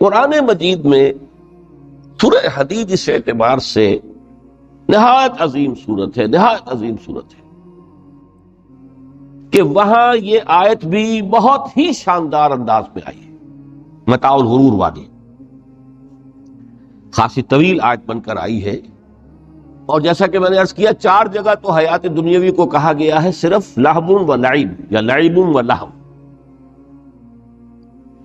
قرآن مجید میں سورہ حدید اس اعتبار سے نہایت عظیم صورت ہے، نہایت عظیم صورت ہے کہ وہاں یہ آیت بھی بہت ہی شاندار انداز میں آئی ہے، متاع الغرور والی، خاصی طویل آیت بن کر آئی ہے۔ اور جیسا کہ میں نے عرض کیا، 4 جگہ تو حیات دنیاوی کو کہا گیا ہے صرف لہو و لعب یا لعب و لہو،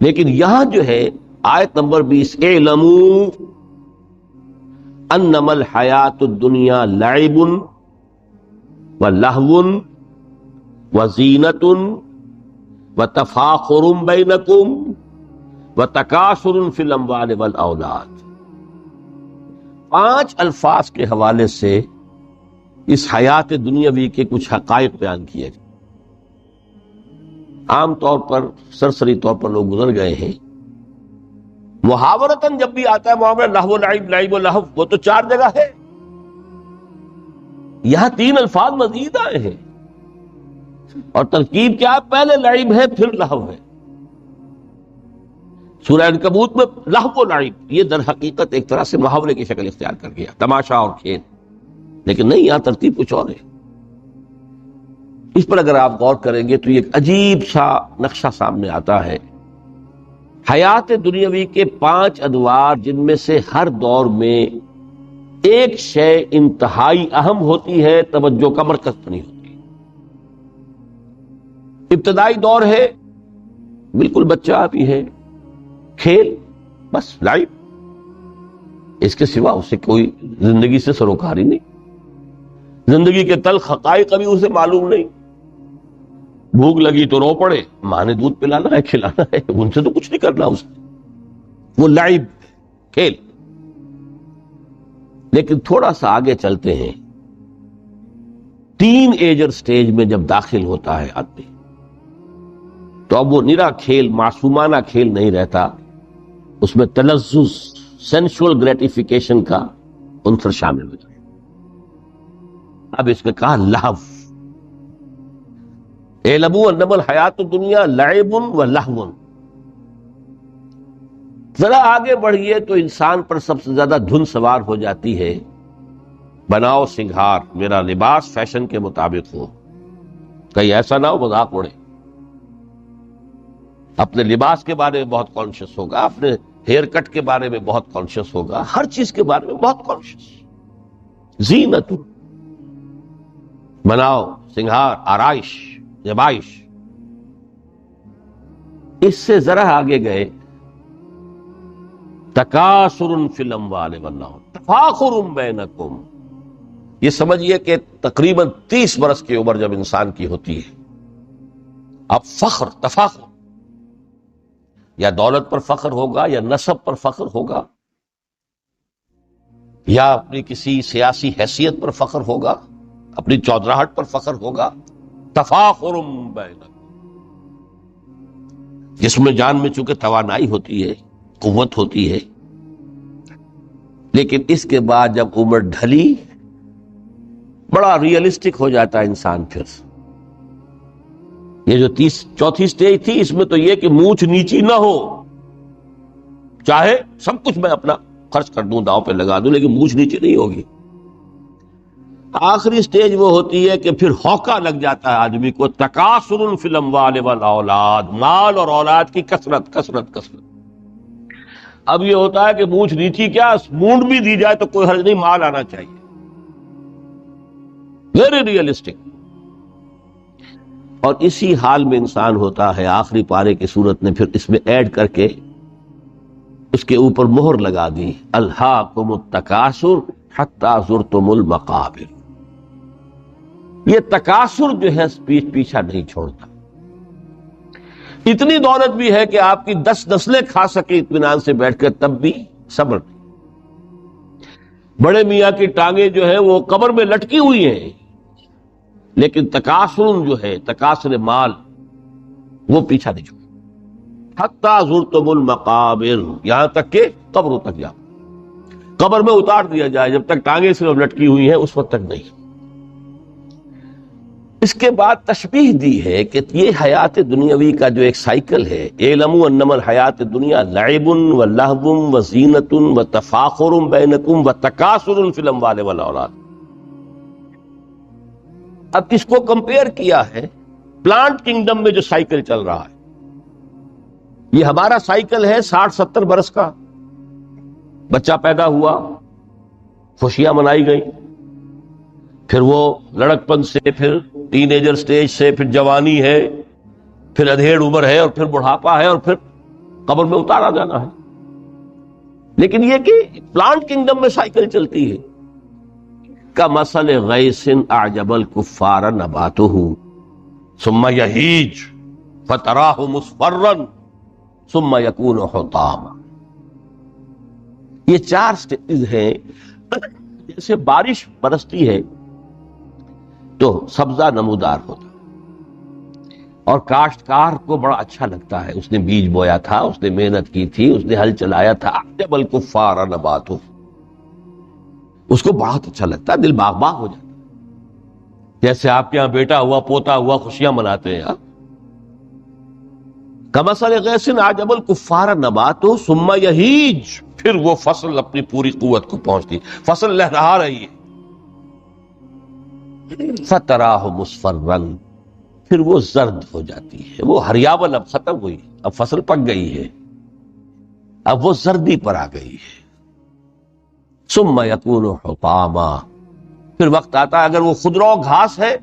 لیکن یہاں جو ہے آیت نمبر 20، اعلموا انما الحیات الدنیا لعب و لہو و زینت و تفاخر بینکم و تکاثر فی الاموال والاولاد۔ 5 الفاظ کے حوالے سے اس حیات دنیاوی کے کچھ حقائق بیان کیے گئے۔ عام طور پر سرسری طور پر لوگ گزر گئے ہیں، محاورتاً جب بھی آتا ہے معاملہ لہو و لعب، لعب و لہو، وہ تو 4 جگہ ہے، یہاں 3 الفاظ مزید آئے ہیں، اور ترکیب کیا ہے؟ پہلے لعب ہے پھر لہو ہے۔ سورہ عنکبوت میں لہو و لعب یہ در حقیقت ایک طرح سے محاورے کی شکل اختیار کر گیا، تماشا اور کھیل، لیکن نہیں، یہاں ترتیب کچھ اور ہے۔ اس پر اگر آپ غور کریں گے تو یہ ایک عجیب سا نقشہ سامنے آتا ہے۔ حیات دنیاوی کے 5 ادوار، جن میں سے ہر دور میں ایک شے انتہائی اہم ہوتی ہے، توجہ کا مرکز بنی ہوتی ہے۔ ابتدائی دور ہے، بالکل بچہ بھی ہے، کھیل، بس لائف، اس کے سوا اسے کوئی زندگی سے سروکار ہی نہیں، زندگی کے تلخ حقائق ابھی اسے معلوم نہیں۔ بھوک لگی تو رو پڑے، ماں نے دودھ پلانا ہے، کھلانا ہے، ان سے تو کچھ نہیں کرنا اس نے، وہ لعب، کھیل۔ لیکن تھوڑا سا آگے چلتے ہیں، ٹین ایجر سٹیج میں جب داخل ہوتا ہے آدمی، تو اب وہ نرا کھیل، معصومانہ کھیل نہیں رہتا، اس میں تلذذ، سینشول گریٹیفیکیشن کا عنصر شامل ہو جائے۔ اب اس میں کہا لہو، اعلموا انما الحیات الدنیا لعب و لہو۔ ذرا آگے بڑھیے تو انسان پر سب سے زیادہ دھن سوار ہو جاتی ہے، بناؤ سنگھار، میرا لباس فیشن کے مطابق ہو، کہیں ایسا نہ ہو مذاق اڑے۔ اپنے لباس کے بارے میں بہت کانشیس ہوگا، اپنے ہیئر کٹ کے بارے میں بہت کانشیس ہوگا، ہر چیز کے بارے میں بہت کانشیس۔ زینت، بناؤ سنگھار، آرائش، زیبائش۔ اس سے ذرا آگے گئے، تکاثر فی الاموال والاولاد، تفاخر بینکم۔ یہ سمجھیے کہ تقریباً 30 برس کی عمر جب انسان کی ہوتی ہے، اب فخر، تفاخر، یا دولت پر فخر ہوگا، یا نسب پر فخر ہوگا، یا اپنی کسی سیاسی حیثیت پر فخر ہوگا، اپنی چودراہٹ پر فخر ہوگا۔ تفاخر بینکم، جسم جان میں چونکہ توانائی ہوتی ہے، قوت ہوتی ہے، لیکن اس کے بعد جب عمر ڈھلی، بڑا ریئلسٹک ہو جاتا ہے انسان۔ پھر یہ جو 4تھی سٹیج تھی، اس میں تو یہ کہ مونچھ نیچی نہ ہو، چاہے سب کچھ میں اپنا خرچ کر دوں، داؤ پہ لگا دوں، لیکن مونچھ نیچی نہیں ہوگی۔ آخری سٹیج وہ ہوتی ہے کہ پھر ہوکا لگ جاتا ہے آدمی کو، تکاثر فی الاموال والاولاد، مال اور اولاد کی کثرت کثرت کثرت۔ اب یہ ہوتا ہے کہ مونچھ نیچی کیا، مونڈ بھی دی جائے تو کوئی حرج نہیں، مال آنا چاہیے، ویری ریئلسٹک۔ اور اسی حال میں انسان ہوتا ہے، آخری پارے کی صورت نے پھر اس میں ایڈ کر کے اس کے اوپر مہر لگا دی، الہاکم التکاثر حتی زرتم المقابر۔ یہ تکاثر جو ہے پیچھا نہیں چھوڑتا۔ اتنی دولت بھی ہے کہ آپ کی 10 نسلیں کھا سکے اطمینان سے بیٹھ کر، تب بھی صبر نہیں۔ بڑے میاں کی ٹانگیں جو ہے وہ قبر میں لٹکی ہوئی ہیں، لیکن تکاثر جو ہے، تکاثر مال، وہ پیچھا نہیں چھوڑتا۔ حتی زرتم المقابر، یہاں تک کہ قبروں تک جاؤ، قبر میں اتار دیا جائے، جب تک ٹانگیں صرف لٹکی ہوئی ہیں اس وقت تک نہیں۔ اس کے بعد تشبیہ دی ہے کہ یہ حیات دنیاوی کا جو ایک سائیکل ہے، اعلموا انما الحیات الدنیا لعب ولہو وزینۃ وتفاخر بینکم وتکاثر فی الاموال والاولاد. اب اس کو کمپیئر کیا ہے پلانٹ کنگڈم میں جو سائیکل چل رہا ہے. یہ ہمارا سائیکل ہے 60-70 برس کا. بچہ پیدا ہوا، خوشیاں منائی گئی، پھر وہ لڑکپن سے، پھر ٹین ایجر سٹیج سے، پھر جوانی ہے، پھر ادھیڑ عمر ہے، اور پھر بڑھاپا ہے، اور پھر قبر میں اتارا جانا ہے. لیکن یہ کہ پلانٹ کنگڈم میں سائیکل چلتی ہے. کمثل غیث اعجب الکفار نباتہ ثم یہیج فتراہ مصفرا ثم یکون حطاما. یہ 4 سٹیج ہیں. جیسے بارش برستی ہے تو سبزہ نمودار ہوتا ہے، اور کاشتکار کو بڑا اچھا لگتا ہے. اس نے بیج بویا تھا، اس نے محنت کی تھی، اس نے ہل چلایا تھا. اعجب الکفار نباتہ، اس کو بہت اچھا لگتا ہے، دل باغ باغ ہو جاتا ہے. جیسے آپ کے یہاں بیٹا ہوا، پوتا ہوا، خوشیاں مناتے ہیں. کمثل غیث اعجب الکفار نباتہ ثم یہیج، پھر وہ فصل اپنی پوری قوت کو پہنچتی، فصل لہرا رہی ہے. فتراہ مصفرا، پھر وہ زرد ہو جاتی ہے. وہ ہریاول اب ختم ہوئی، اب فصل پک گئی ہے، اب وہ زردی پر آ گئی ہے. ثم یکون حطاما، پھر وقت آتا ہے اگر وہ خضرو گھاس ہے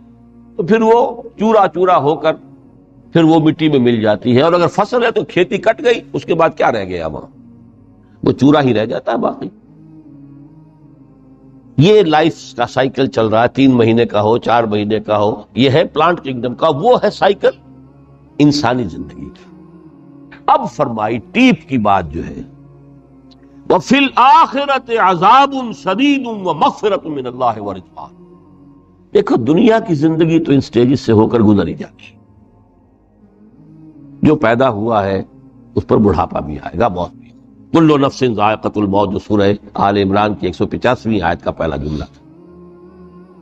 تو پھر وہ چورا چورا ہو کر پھر وہ مٹی میں مل جاتی ہے. اور اگر فصل ہے تو کھیتی کٹ گئی، اس کے بعد کیا رہ گیا وہاں؟ وہ چورا ہی رہ جاتا ہے باقی. یہ لائف کا سائیکل چل رہا ہے، 3 مہینے کا ہو، 4 مہینے کا ہو. یہ ہے پلانٹ کنگڈم کا. وہ ہے سائیکل انسانی زندگی کا. اب فرمائی ٹیپ کی بات جو ہے، وَفِي الْآخِرَةِ عَذَابٌ شَدِيدٌ وَمَغْفِرَةٌ مِّنَ اللَّهِ وَرِضْوَانٌ. دیکھو دنیا کی زندگی تو ان سٹیجز سے ہو کر گزر ہی جاتی. جو پیدا ہوا ہے اس پر بڑھاپا بھی آئے گا، موت بھی. کل نفس ذائقۃ الموت، جو سورہ آل عمران کی 185ویں آیت کا پہلا جملہ.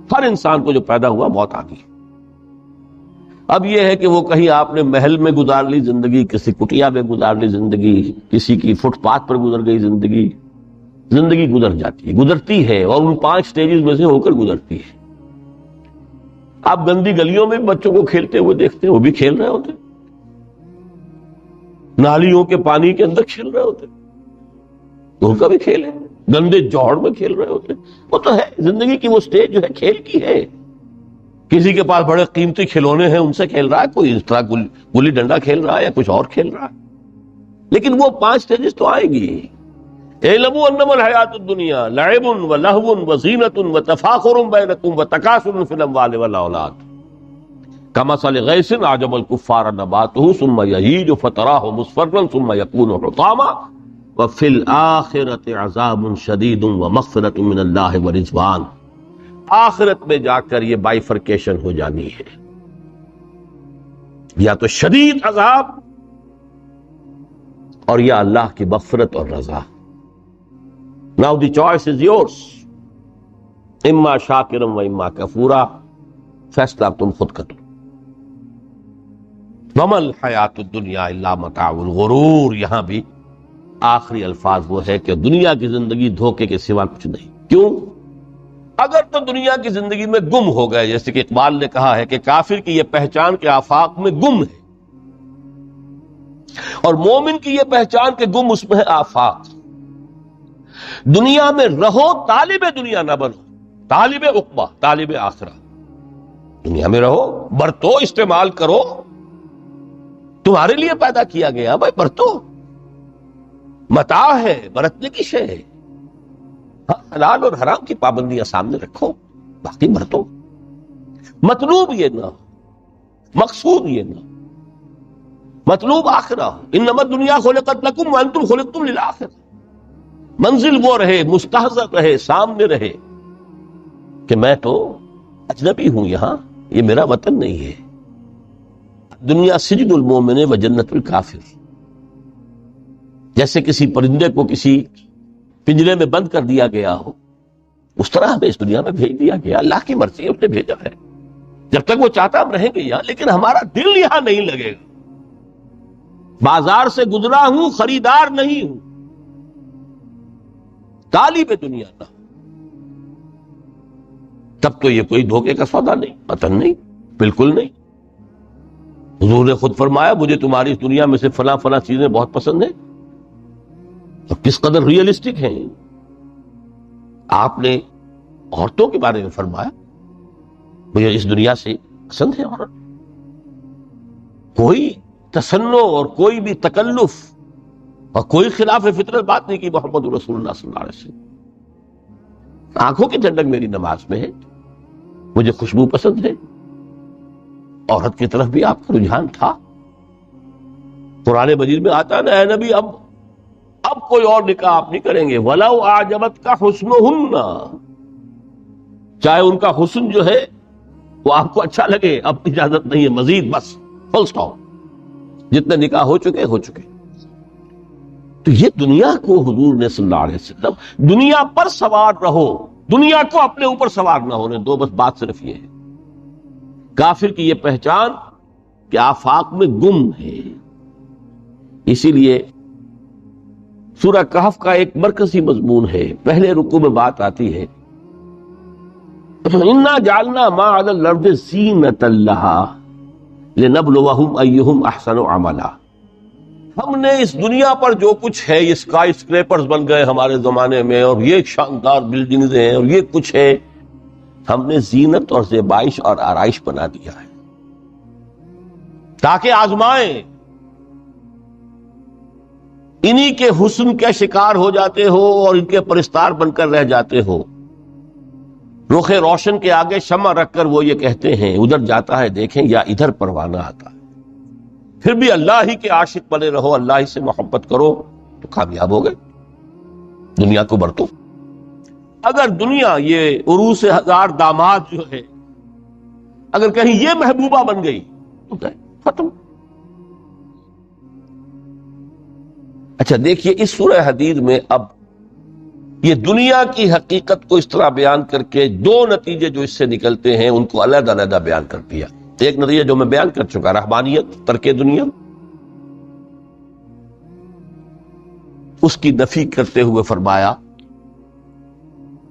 ہر انسان کو جو پیدا ہوا موت آ گئی. اب یہ ہے کہ وہ کہیں آپ نے محل میں گزار لی زندگی، کسی کٹیا میں گزار لی زندگی، کسی کی فٹ پاتھ پر گزر گئی زندگی. زندگی گزر جاتی ہے، گزرتی ہے، اور ان 5 سٹیجز میں سے ہو کر گزرتی ہے. آپ گندی گلیوں میں بچوں کو کھیلتے ہوئے دیکھتے ہیں، وہ بھی کھیل رہے ہوتے، نالیوں کے پانی کے اندر کھیل رہے ہوتے، ان کا بھی کھیل ہے. گندے جوہڑ میں کھیل رہے ہوتے. وہ تو ہے زندگی کی وہ سٹیج جو ہے کھیل کی ہے. کسی کے پاس بڑے قیمتی کھلونے ہیں، ان سے کھیل رہا ہے، کوئی اس طرح گلی ڈنڈا کھیل رہا ہے یا کچھ اور کھیل رہا ہے. لیکن وہ 5 سٹیجز تو آئیں گی. اعلموا انما الحیات الدنیا لعب ولہو وزینۃ وتفاخر بینکم وتکاثر فی الاموال والاولاد. کمثل غیث اعجب الکفار نباتہ ثم یہیج فتراہ مصفرا ثم یکون حطاما وفی الآخرۃ عذاب شدید ومغفرۃ من اللہ ورضوان. آخرت میں جا کر یہ بائیفرکیشن ہو جانی ہے، یا تو شدید عذاب اور یا اللہ کی مغفرت اور رضا. Now the choice is yours. اما شاکرا و اما کفورا، فیصلہ اب تم خود کرو. وما الحیات الدنیا الا متاع الغرور. یہاں بھی آخری الفاظ وہ ہے کہ دنیا کی زندگی دھوکے کے سوا کچھ نہیں. کیوں؟ اگر تو دنیا کی زندگی میں گم ہو گئے، جیسے کہ اقبال نے کہا ہے کہ کافر کی یہ پہچان کے آفاق میں گم ہے، اور مومن کی یہ پہچان کے گم اس میں ہے آفاق. دنیا میں رہو، طالب دنیا نہ بنو، طالب عقبہ، طالب آخرہ. دنیا میں رہو، برتو، استعمال کرو، تمہارے لیے پیدا کیا گیا. بھائی برتو، متاع ہے، برتنے کی شے ہے. حلال اور حرام کی پابندیاں سامنے رکھو، باقی برتو. مطلوب یہ نہ ہو، مقصود یہ نہ ہو، مطلوب آخرہ ہو. انما الدنیا خلقت لکم وانتم خلقتم للآخرہ. منزل وہ رہے، مستحضر رہے، سامنے رہے کہ میں تو اجنبی ہوں، یہاں یہ میرا وطن نہیں ہے. دنیا سجن المومن و جنت الکافر. جیسے کسی پرندے کو کسی پنجرے میں بند کر دیا گیا ہو، اس طرح ہمیں اس دنیا میں بھیج دیا گیا. اللہ کی مرضی ہے، اس نے بھیجا ہے. جب تک وہ چاہتا ہم رہیں گے یہاں، لیکن ہمارا دل یہاں نہیں لگے گا. بازار سے گزرا ہوں، خریدار نہیں ہوں، طالب دنیا نہ، تب تو یہ کوئی دھوکے کا سودا نہیں، پتن نہیں، بالکل نہیں. حضور نے خود فرمایا مجھے تمہاری اس دنیا میں سے فلاں فلاں چیزیں بہت پسند ہیں. اور کس قدر ریئلسٹک ہیں. آپ نے عورتوں کے بارے میں فرمایا مجھے اس دنیا سے پسند ہے عورت. کوئی تصنع اور کوئی بھی تکلف اور کوئی خلاف فطرت بات نہیں کی محمد رسول اللہ صلی اللہ علیہ وسلم. آنکھوں کی ٹھنڈک میری نماز میں ہے، مجھے خوشبو پسند ہے. عورت کی طرف بھی آپ کا رجحان تھا. قرآن مجید میں آتا ہے نا، اے نبی اب کوئی اور نکاح آپ نہیں کریں گے. وَلَوْ أَعْجَبَتْكَ حُسْنُهُنَّ، چاہے ان کا حسن جو ہے وہ آپ کو اچھا لگے، اب اجازت نہیں ہے مزید، بس فل سٹاپ. جتنے نکاح ہو چکے. تو یہ دنیا کو حضور نے صلی اللہ علیہ وسلم دنیا پر سوار رہو، دنیا کو اپنے اوپر سوار نہ ہونے دو. بس بات صرف یہ ہے. کافر کی یہ پہچان کہ آفاق میں گم ہے. اسی لیے سورہ کہف کا ایک مرکزی مضمون ہے. پہلے رکوع میں بات آتی ہے اِنَّا جَعَلْنَا مَا عَلَى الْأَرْضِ زِینَةً لَهَا لِنَبْلُوَهُمْ أَيُّهُمْ أَحْسَنُ عَمَلًا. ہم نے اس دنیا پر جو کچھ ہے، یہ اسکائی اسکریپرز بن گئے ہمارے زمانے میں، اور یہ شاندار بلڈنگز ہیں، اور یہ کچھ ہے، ہم نے زینت اور زیبائش اور آرائش بنا دیا ہے تاکہ آزمائیں. انہی کے حسن کے شکار ہو جاتے ہو اور ان کے پرستار بن کر رہ جاتے ہو. رخ روشن کے آگے شمع رکھ کر وہ یہ کہتے ہیں ادھر جاتا ہے دیکھیں یا ادھر پروانہ آتا ہے. پھر بھی اللہ ہی کے عاشق بنے رہو، اللہ ہی سے محبت کرو تو کامیاب ہو گئے. دنیا کو برتو. اگر دنیا یہ عروس ہزار داماد جو ہے، اگر کہیں یہ محبوبہ بن گئی تو گئے، ختم. اچھا دیکھیے اس سورہ حدید میں اب یہ دنیا کی حقیقت کو اس طرح بیان کر کے دو نتیجے جو اس سے نکلتے ہیں ان کو علیحدہ علیحدہ بیان کر دیا. ایک نتیجہ جو میں بیان کر چکا، رہبانیت، ترک دنیا، اس کی نفی کرتے ہوئے فرمایا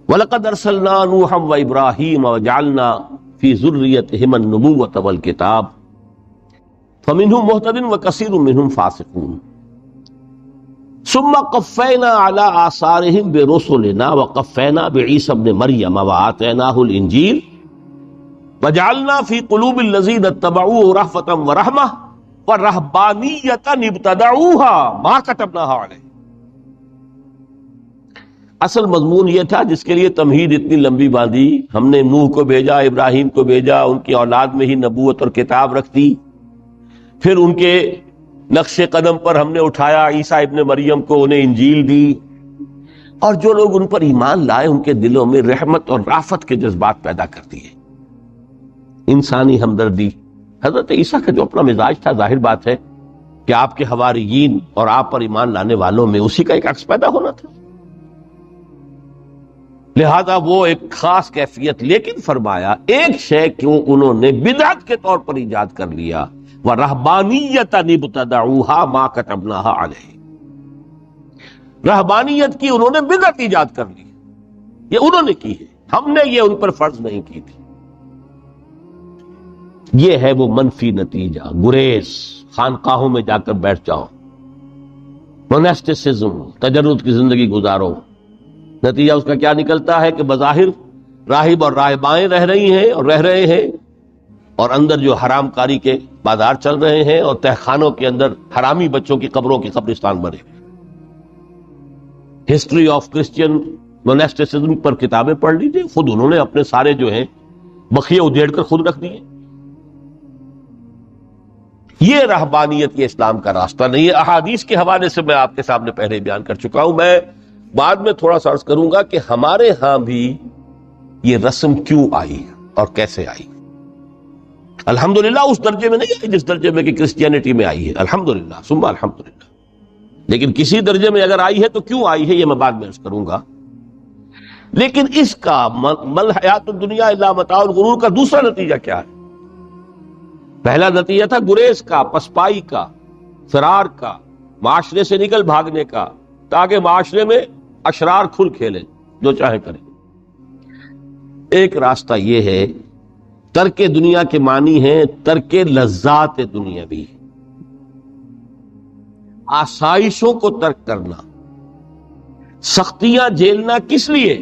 وَلَقَدْ أَرْسَلْنَا نُوحًا وَإِبْرَاهِيمَ وَجَعَلْنَا فِي ذُرِّيَّتِهِمَا النُّبُوَّةَ وَالْكِتَابَ فَمِنْهُمْ مُهْتَدٍ وَكَثِيرٌ مِّنْهُمْ فَاسِقُونَ ثُمَّ قَفَّيْنَا عَلَىٰ آثَارِهِمْ بِرُسُلِنَا وَقَفَّيْنَا بِعِيسَى ابْنِ مَرْيَمَ وَآتَيْنَاهُ الْإِنجِيلَ وَجَعَلْنَا فِي قُلُوبِ الَّذِينَ اتَّبَعُوهُ رَأْفَةً وَرَحْمَةً وَرَهْبَانِيَّةً ابْتَدَعُوهَا مَا كَتَبْنَاهَا عَلَيْهِمْ. اصل مضمون یہ تھا جس کے لیے تمہید اتنی لمبی باندھی. ہم نے نوح کو بھیجا، ابراہیم کو بھیجا، ان کی اولاد میں ہی نبوت اور کتاب رکھ دی. پھر ان کے نقش قدم پر ہم نے اٹھایا عیسیٰ ابن مریم کو، انہیں انجیل دی، اور جو لوگ ان پر ایمان لائے ان کے دلوں میں رحمت اور رافت کے جذبات پیدا کر دیے، انسانی ہمدردی. حضرت عیسیٰ کا جو اپنا مزاج تھا، ظاہر بات ہے کہ آپ کے حواریین اور آپ پر ایمان لانے والوں میں اسی کا ایک عکس پیدا ہونا تھا. لہذا وہ ایک خاص کیفیت. لیکن فرمایا ایک شے کیوں انہوں نے بدعت کے طور پر ایجاد کر لیا، وَرَهْبَانِيَّةً ابْتَدَعُوهَا مَا كَتَبْنَاهَا عَلَيْهِمْ. رہبانیت کی انہوں نے بدعت ایجاد کر لی، یہ انہوں نے کی ہے، ہم نے یہ ان پر فرض نہیں کی تھی. یہ ہے وہ منفی نتیجہ. گریز، خانقاہوں میں جا کر بیٹھ جاؤ، موناسٹسزم، تجرد کی زندگی گزارو. نتیجہ اس کا کیا نکلتا ہے کہ بظاہر راہب اور راہبائیں رہ رہی ہیں اور رہ رہے ہیں، اور اندر جو حرام کاری کے بازار چل رہے ہیں، اور تہخانوں کے اندر حرامی بچوں کی قبروں کی قبرستان بنے. ہسٹری آف کرسچین موناسٹسزم پر کتابیں پڑھ لیجیے، خود انہوں نے اپنے سارے جو ہیں بخیے ادھیڑ کر خود رکھ دیے. یہ رہبانیت، یہ اسلام کا راستہ نہیں ہے. احادیث کے حوالے سے میں آپ کے سامنے پہلے بیان کر چکا ہوں. میں بعد میں تھوڑا سا عرض کروں گا کہ ہمارے ہاں بھی یہ رسم کیوں آئی اور کیسے آئی. الحمدللہ اس درجے میں نہیں آئی جس درجے میں کہ کرسچینٹی میں آئی ہے، الحمدللہ ثم الحمدللہ. لیکن کسی درجے میں اگر آئی ہے تو کیوں آئی ہے یہ میں بعد میں عرض کروں گا. لیکن اس کا مل حیات الدنیا الا متاع الغرور کا دوسرا نتیجہ کیا ہے؟ پہلا نتیجہ تھا گریز کا، پسپائی کا، فرار کا، معاشرے سے نکل بھاگنے کا، تاکہ معاشرے میں اشرار کھل کھیلیں، جو چاہے کریں۔ ایک راستہ یہ ہے، ترک دنیا کے معنی ہیں ترک لذات دنیاوی، آسائشوں کو ترک کرنا۔ سختیاں جھیلنا کس لیے؟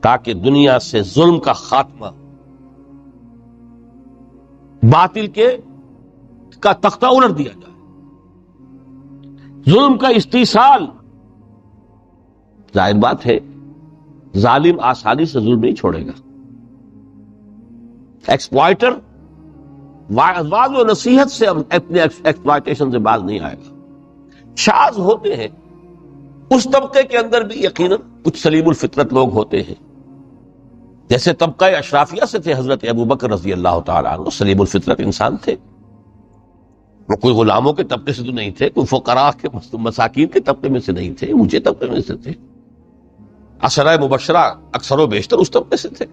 تاکہ دنیا سے ظلم کا خاتمہ، باطل کا تختہ الٹ دیا جائے، ظلم کا استیصال۔ ظاہر بات ہے ظالم آسانی سے ظلم نہیں چھوڑے گا، ایکسپلائٹر واضح و نصیحت سے اپنے ایکسپلائٹیشن سے باز نہیں آئے گا۔ شاذ ہوتے ہیں اس طبقے کے اندر بھی یقیناً کچھ سلیم الفطرت لوگ ہوتے ہیں، جیسے طبقہ اشرافیہ سے تھے حضرت ابوبکر رضی اللہ تعالیٰ عنہ، سلیم الفطرت انسان تھے، وہ کوئی غلاموں کے طبقے سے تو نہیں تھے، کوئی فقراء کے مساکین کے طبقے میں سے نہیں تھے، اونچے طبقے میں سے تھے، عشرہ مبشرہ اکثر و بیشتر اس طبقے سے تھے۔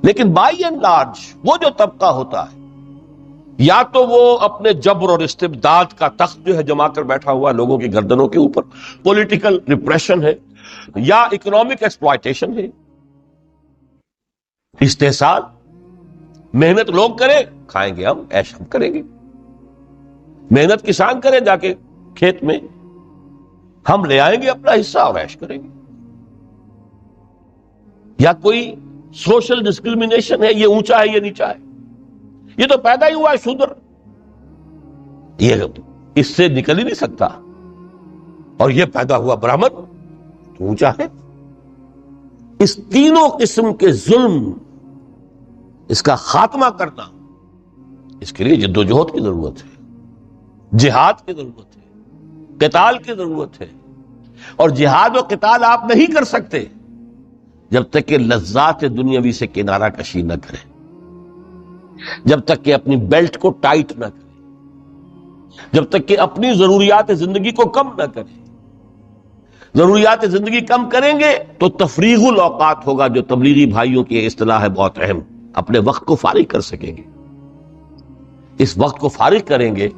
لیکن بائی اینڈ لارج وہ جو طبقہ ہوتا ہے، یا تو وہ اپنے جبر اور استبداد کا تخت جو ہے جما کر بیٹھا ہوا لوگوں کی گردنوں کے اوپر، پولیٹیکل ریپریشن ہے، یا اکنامک ایکسپلائٹیشن ہے، استحصال۔ محنت لوگ کریں، کھائیں گے ہم، عیش ہم کریں گے۔ محنت کسان کرے جا کے کھیت میں، ہم لے آئیں گے اپنا حصہ اور عیش کریں گے۔ یا کوئی سوشل ڈسکریمنیشن ہے، یہ اونچا ہے یہ نیچا ہے، یہ تو پیدا ہی ہوا ہے شودر، یہ اس سے نکل ہی نہیں سکتا، اور یہ پیدا ہوا برہمن تو اونچا ہے۔ اس تینوں قسم کے ظلم، اس کا خاتمہ کرنا، اس کے لیے جد و جہد کی ضرورت ہے، جہاد کی ضرورت ہے، قتال کی ضرورت ہے۔ اور جہاد و قتال آپ نہیں کر سکتے جب تک کہ لذات دنیاوی سے کنارہ کشی نہ کریں، جب تک کہ اپنی بیلٹ کو ٹائٹ نہ کریں، جب تک کہ اپنی ضروریات زندگی کو کم نہ کریں۔ ضروریات زندگی کم کریں گے تو تفریغ الاوقات ہوگا، جو تبلیغی بھائیوں کی اصطلاح ہے بہت اہم، اپنے وقت کو فارغ کر سکیں گے۔ اس وقت کو فارغ کریں گے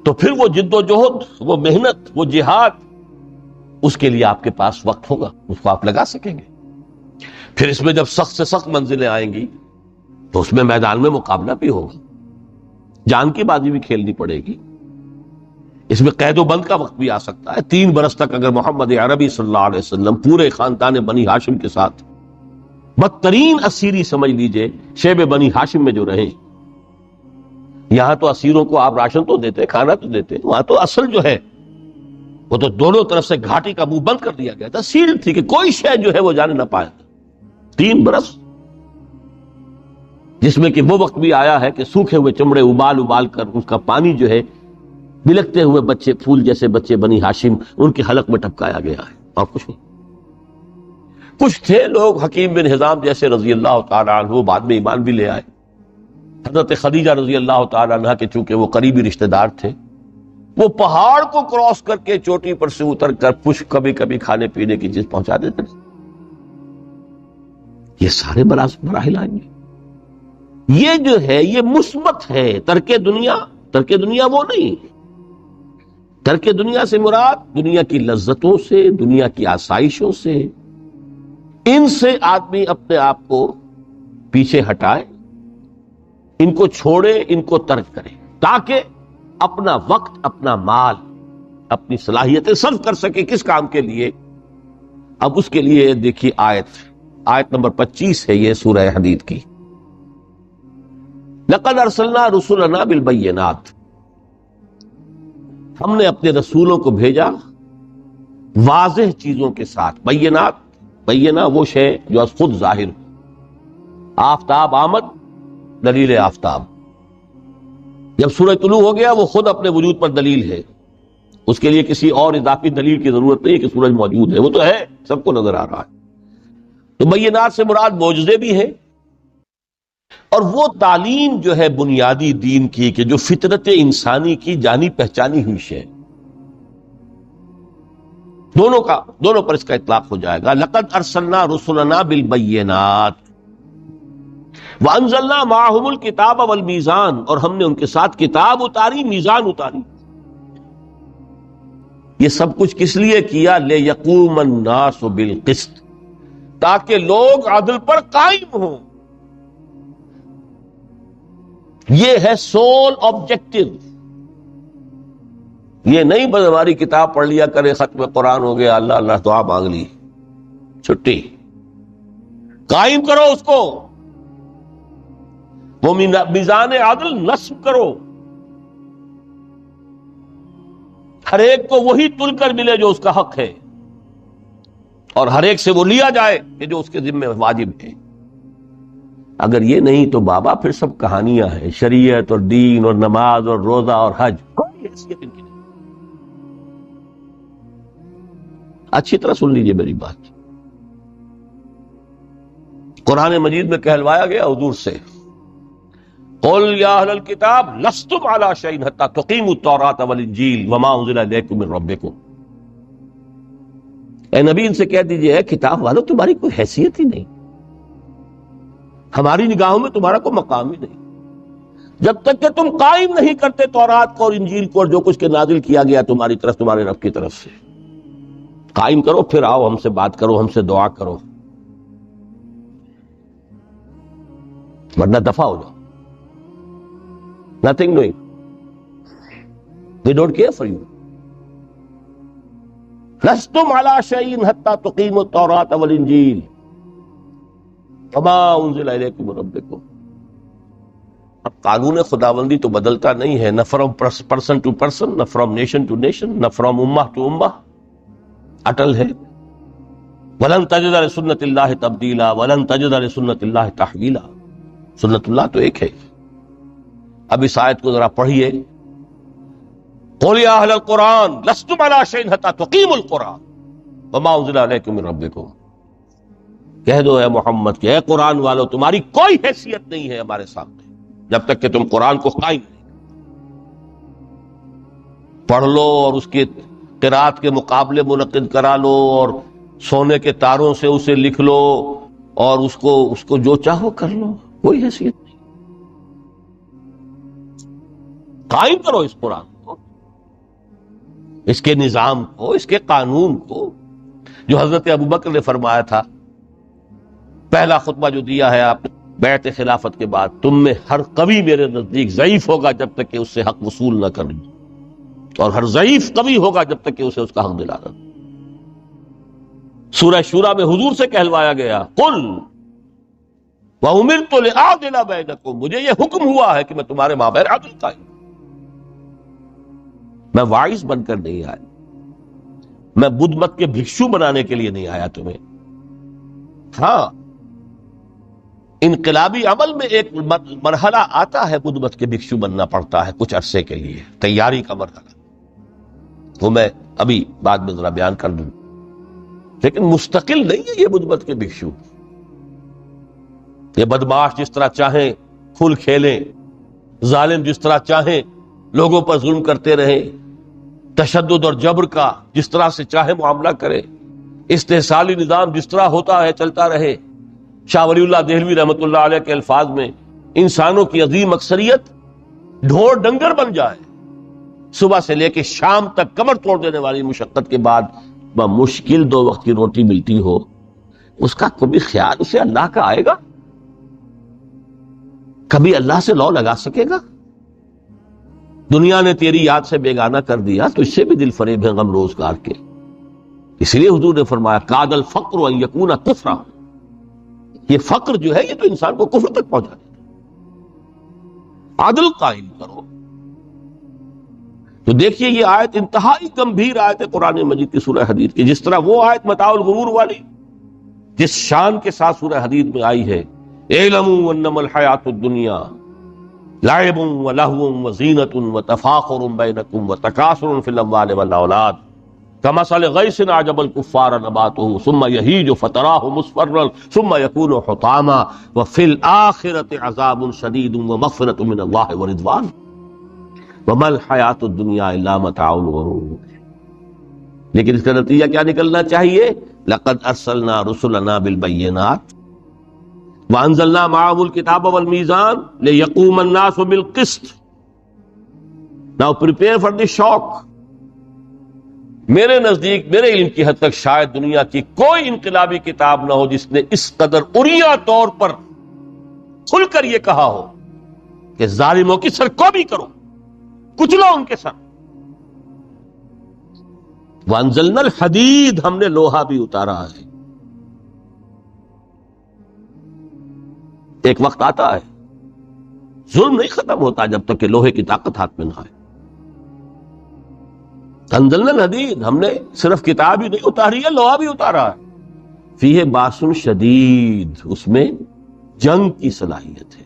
تو پھر وہ جد و جہد، وہ محنت، وہ جہاد، اس کے لیے آپ کے پاس وقت ہوگا، اس کو آپ لگا سکیں گے۔ پھر اس میں جب سخت سے سخت منزلیں آئیں گی تو اس میں میدان میں مقابلہ بھی ہوگا، جان کی بازی بھی کھیلنی پڑے گی۔ اس میں قید و بند کا وقت بھی آ سکتا ہے۔ 3 برس تک اگر محمد عربی صلی اللہ علیہ وسلم پورے خاندان بنی ہاشم کے ساتھ بدترین اسیری سمجھ لیجئے شیب بنی ہاشم میں جو رہے، یہاں تو اسیروں کو آپ راشن تو دیتے، کھانا تو دیتے، وہاں تو اصل جو ہے وہ تو دونوں طرف سے گھاٹی کا منہ بند کر دیا گیا تھا، سیل تھی کہ کوئی شے جو ہے وہ جانے نہ پائے تھا۔ 3 برس، جس میں کہ وہ وقت بھی آیا ہے کہ سوکھے ہوئے چمڑے ابال ابال کر اس کا پانی جو ہے بلکتے ہوئے بچے، پھول جیسے بچے بنی ہاشم، ان کے حلق میں ٹپکایا گیا ہے، اور کچھ نہیں۔ کچھ تھے لوگ، حکیم بن حزام جیسے رضی اللہ تعالیٰ عنہ، بعد میں ایمان بھی لے آئے۔ حضرت خدیجہ رضی اللہ تعالیٰ عنہ کے چونکہ وہ قریبی رشتہ دار تھے، وہ پہاڑ کو کراس کر کے چوٹی پر سے اتر کر کچھ کبھی کبھی کھانے پینے کی چیز پہنچا دیتے تھے۔ یہ سارے مراحل آئیں گے۔ یہ جو ہے یہ مثبت ہے۔ ترک دنیا وہ نہیں۔ ترک دنیا سے مراد دنیا کی لذتوں سے، دنیا کی آسائشوں سے، ان سے آدمی اپنے آپ کو پیچھے ہٹائے، ان کو چھوڑے، ان کو ترک کرے، تاکہ اپنا وقت، اپنا مال، اپنی صلاحیتیں صرف کر سکے۔ کس کام کے لیے؟ اب اس کے لیے دیکھیے آیت نمبر 25 ہے یہ سورہ حدید کی۔ لَقَدْ أَرْسَلْنَا رُسُلَنَا بِالْبَيِّنَاتِ، ہم نے اپنے رسولوں کو بھیجا واضح چیزوں کے ساتھ۔ بینہ وہ شے جو از خود ظاہر ہو۔ آفتاب آمد، دلیل آفتاب۔ جب سورج طلوع ہو گیا وہ خود اپنے وجود پر دلیل ہے، اس کے لیے کسی اور اضافی دلیل کی ضرورت نہیں کہ سورج موجود ہے، وہ تو ہے، سب کو نظر آ رہا ہے۔ تو بینات سے مراد معجزے بھی ہیں، اور وہ تعلیم جو ہے بنیادی دین کی، کہ جو فطرت انسانی کی جانی پہچانی ہوئی شے، دونوں پر اس کا اطلاق ہو جائے گا۔ لقد ارسلنا رسلنا بالبینات، وَأَنزَلْنَا مَعَهُمُ الْكِتَابَ وَالْمِيزَانَ، اور ہم نے ان کے ساتھ کتاب اتاری، میزان اتاری۔ یہ سب کچھ کس لیے کیا؟ لِيَقُومَ النَّاسُ بِالْقِسْطِ، تاکہ لوگ عدل پر قائم ہوں۔ یہ ہے سول آبجیکٹو۔ یہ نہیں بس ہماری کتاب پڑھ لیا کرے، ختم قرآن ہو گیا، اللہ اللہ دعا مانگ لی، چھٹی۔ قائم کرو اس کو، وہ میزان عدل نصب کرو، ہر ایک کو وہی تل کر ملے جو اس کا حق ہے، اور ہر ایک سے وہ لیا جائے کہ جو اس کے ذمہ واجب ہے۔ اگر یہ نہیں تو بابا پھر سب کہانیاں ہیں، شریعت اور دین اور نماز اور روزہ اور حج، کوئی حیثیت ان کی نہیں۔ اچھی طرح سن لیجئے میری بات، قرآن مجید میں کہلوایا گیا حضور سے، قل یا اہل الکتاب لستم علی شیء حتی تقیموا التوراۃ والانجیل وما انزل الیکم من ربکم۔ اے نبی ان سے کہہ دیجئے، اے کتاب والو تمہاری کوئی حیثیت ہی نہیں، ہماری نگاہوں میں تمہارا کوئی مقام ہی نہیں، جب تک کہ تم قائم نہیں کرتے تورات کو اور انجیل کو اور جو کچھ کے نازل کیا گیا تمہاری طرف، تمہارے رب کی طرف سے۔ قائم کرو، پھر آؤ ہم سے بات کرو، ہم سے دعا کرو، ورنہ دفع ہو جاؤ۔ Nothing doing. We don't care for you. لستم علی شیء حتی تقیموا التوراۃ والانجیل وما انزل الیکم من ربکم۔ اب قانون خداوندی تو بدلتا نہیں ہے، نہ فرام پرسن ٹو پرسن، نہ فرام نیشن ٹو نیشن، نہ فرام امہ ٹو امہ، اٹل ہے۔ وَلَن تَجِدَ لِسُنَّتِ اللَّهِ تَبْدِيلًا وَلَن تَجِدَ لِسُنَّتِ اللَّهِ تَحْوِيلًا۔ سنت اللہ تو ایک ہے۔ اب اس آیت کو ذرا پڑھیے، قُلْ يَا أَهْلَ الْقُرْآنِ لَسْتُمْ عَلَىٰ شَيْءٍ حَتَّىٰ تُقِيمُوا الْقُرْآنَ وَمَا أُنزِلَ إِلَيْكُم مِّن رَّبِّكُمْ۔ کہہ دو اے محمد کہ اے قرآن والو تمہاری کوئی حیثیت نہیں ہے ہمارے سامنے جب تک کہ تم قرآن کو قائم نہیں پڑھ لو اور اس کے قرات کے مقابلے منعقد کرا لو اور سونے کے تاروں سے اسے لکھ لو اور اس کو جو چاہو کر لو، کوئی حیثیت نہیں۔ قائم کرو اس قرآن کو، اس کے نظام کو، اس کے قانون کو، جو حضرت ابوبکر نے فرمایا تھا، پہلا خطبہ جو دیا ہے آپ بیعت خلافت کے بعد، تم میں ہر قوی میرے نزدیک ضعیف ہوگا جب تک کہ اس سے حق وصول نہ کر لوں، اور ہر ضعیف قوی ہوگا جب تک کہ اسے اس کا حق دلانا۔ سورہ شورى میں حضور سے کہلوایا گیا، قل وَأُمِرْتُ لِأَعْدِلَ بَيْنَكُمْ، مجھے یہ حکم ہوا ہے کہ میں تمہارے مابین عدل قائم۔ میں واعظ بن کر نہیں آیا، میں بدھ مت کے بھکشو بنانے کے لیے نہیں آیا تمہیں۔ ہاں، انقلابی عمل میں ایک مرحلہ آتا ہے، بدھ مت کے بھکشو بننا پڑتا ہے کچھ عرصے کے لیے، تیاری کا مرحلہ، وہ میں ابھی بعد میں ذرا بیان کر دوں، لیکن مستقل نہیں ہے یہ بدھ مت کے بھکشو۔ یہ بدماش جس طرح چاہیں کھل کھیلیں، ظالم جس طرح چاہیں لوگوں پر ظلم کرتے رہیں، تشدد اور جبر کا جس طرح سے چاہے معاملہ کرے، استحصالی نظام جس طرح ہوتا ہے چلتا رہے۔ شاہ ولی اللہ دہلوی رحمۃ اللہ علیہ کے الفاظ میں، انسانوں کی عظیم اکثریت ڈھور ڈنگر بن جائے، صبح سے لے کے شام تک کمر توڑ دینے والی مشقت کے بعد بمشکل 2 وقت کی روٹی ملتی ہو، اس کا کبھی خیال اسے اللہ کا آئے گا؟ کبھی اللہ سے لو لگا سکے گا؟ دنیا نے تیری یاد سے بیگانہ کر دیا تو اس سے بھی دل فریب ہے غم روزگار کے۔ اس لیے حضور نے فرمایا کاد الفقر ان یکون کفرا، یہ فقر جو ہے یہ تو انسان کو کفر تک پہنچا دیتا۔ عدل قائم کرو۔ تو دیکھیے یہ آیت انتہائی گمبھیر آیت ہے قرآن مجید کی سورہ حدید کی، جس طرح وہ آیت متاع الغرور والی جس شان کے ساتھ سورہ حدید میں آئی ہے، اعلموا انما الحیات الدنیا لعب ولہو وزینۃ وتفاخر بینکم وتکاثر فی الاموال والاولاد کمثل غیث اعجب الکفار نباتہ ثم یہیج فتراہ مصفرا ثم یکون حطاما وفی الآخرۃ عذاب شدید ومغفرۃ من اللہ ورضوان وما الحیات الدنیا الا متاع الغرور۔ لیکن اس کا نتیجہ کیا نکلنا چاہیے؟ لقد ارسلنا رسلنا بالبینات، وانزلنا معهم الكتاب والمیزان لیقوم الناس بالقسط. Now prepare for the shock. میرے نزدیک، میرے علم کی حد تک شاید دنیا کی کوئی انقلابی کتاب نہ ہو جس نے اس قدر عریاں طور پر کھل کر یہ کہا ہو کہ ظالموں کی سرکوبی کرو، کچلو ان کے سر. وانزلنا الحدید، ہم نے لوہا بھی اتارا ہے. ایک وقت آتا ہے ظلم نہیں ختم ہوتا جب تک کہ لوہے کی طاقت ہاتھ میں نہ آئے. انزلنا الحدید، ہم نے صرف کتاب ہی نہیں اتاری ہے، لوہا بھی اتارا ہے. فیہ باس شدید، اس میں جنگ کی صلاحیت ہے.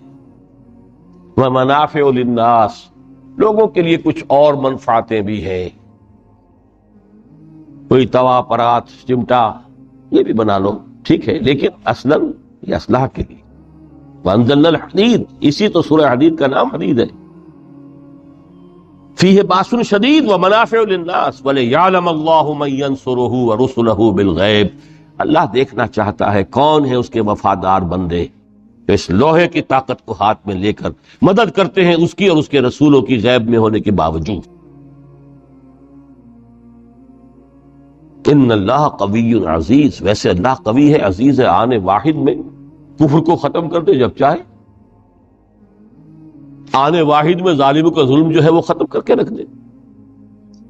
ومنافع للناس، لوگوں کے لیے کچھ اور منفعتیں بھی ہیں. کوئی توا پرات چمٹا یہ بھی بنا لو، ٹھیک ہے، لیکن اصلاً یہ اسلحہ کے لیے. وانزلنا الحدید، اسی تو سورہ حدید کا نام حدید ہے. فیہ باس شدید ومنافع للناس ولیعلم اللہ من ینصرہ ورسلہ بالغیب. اللہ دیکھنا چاہتا ہے کون ہے اس کے وفادار بندے جو اس لوہے کی طاقت کو ہاتھ میں لے کر مدد کرتے ہیں اس کی اور اس کے رسولوں کی غیب میں ہونے کے باوجود. ان اللہ قوی عزیز، ویسے اللہ قوی ہے، عزیز ہے. آنے واحد میں کفر کو ختم کر دے جب چاہے، آنے واحد میں ظالموں کا ظلم جو ہے وہ ختم کر کے رکھ دے.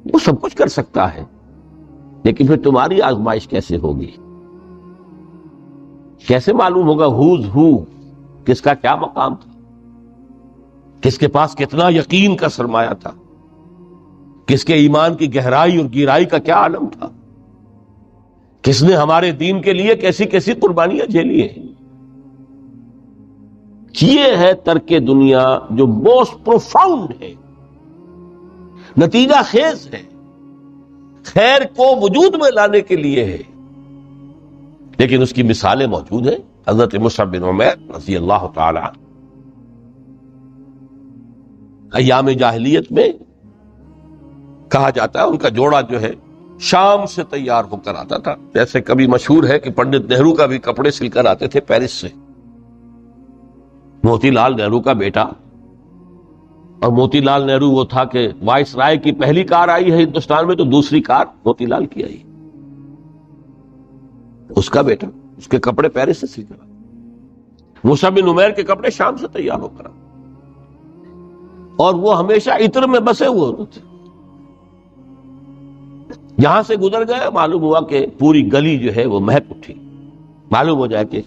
وہ سب کچھ کر سکتا ہے، لیکن پھر تمہاری آزمائش کیسے ہوگی؟ کیسے معلوم ہوگا ہوز ہو، کس کا کیا مقام تھا، کس کے پاس کتنا یقین کا سرمایہ تھا، کس کے ایمان کی گہرائی اور گہرائی کا کیا عالم تھا، کس نے ہمارے دین کے لیے کیسی کیسی قربانیاں جھیلی ہیں. یہ ہے ترک دنیا جو موسٹ پروفاؤنڈ ہے، نتیجہ خیز ہے، خیر کو وجود میں لانے کے لیے ہے. لیکن اس کی مثالیں موجود ہیں. حضرت مصعب بن عمیر رضی اللہ تعالی عنہ ایام جاہلیت میں کہا جاتا ہے ان کا جوڑا جو ہے شام سے تیار ہو کر آتا تھا. جیسے کبھی مشہور ہے کہ پنڈت نہرو کا بھی کپڑے سل کر آتے تھے پیرس سے. موتی لال نہرو کا بیٹا، اور موتی لال نہرو وہ تھا کہ وائس رائے کی پہلی کار آئی ہے ہندوستان میں تو دوسری کار موتی لال کی آئی. اس کا بیٹا، اس کے کپڑے پیرس سے سل کر آتے. مصعب بن عمیر کے کپڑے شام سے تیار ہو کر آتے، اور وہ ہمیشہ عطر میں بسے ہوئے ہوتے تھے. یہاں سے گزر گئے، معلوم ہوا کہ پوری گلی جو ہے وہ مہک اٹھی. معلوم ہو جائے کہ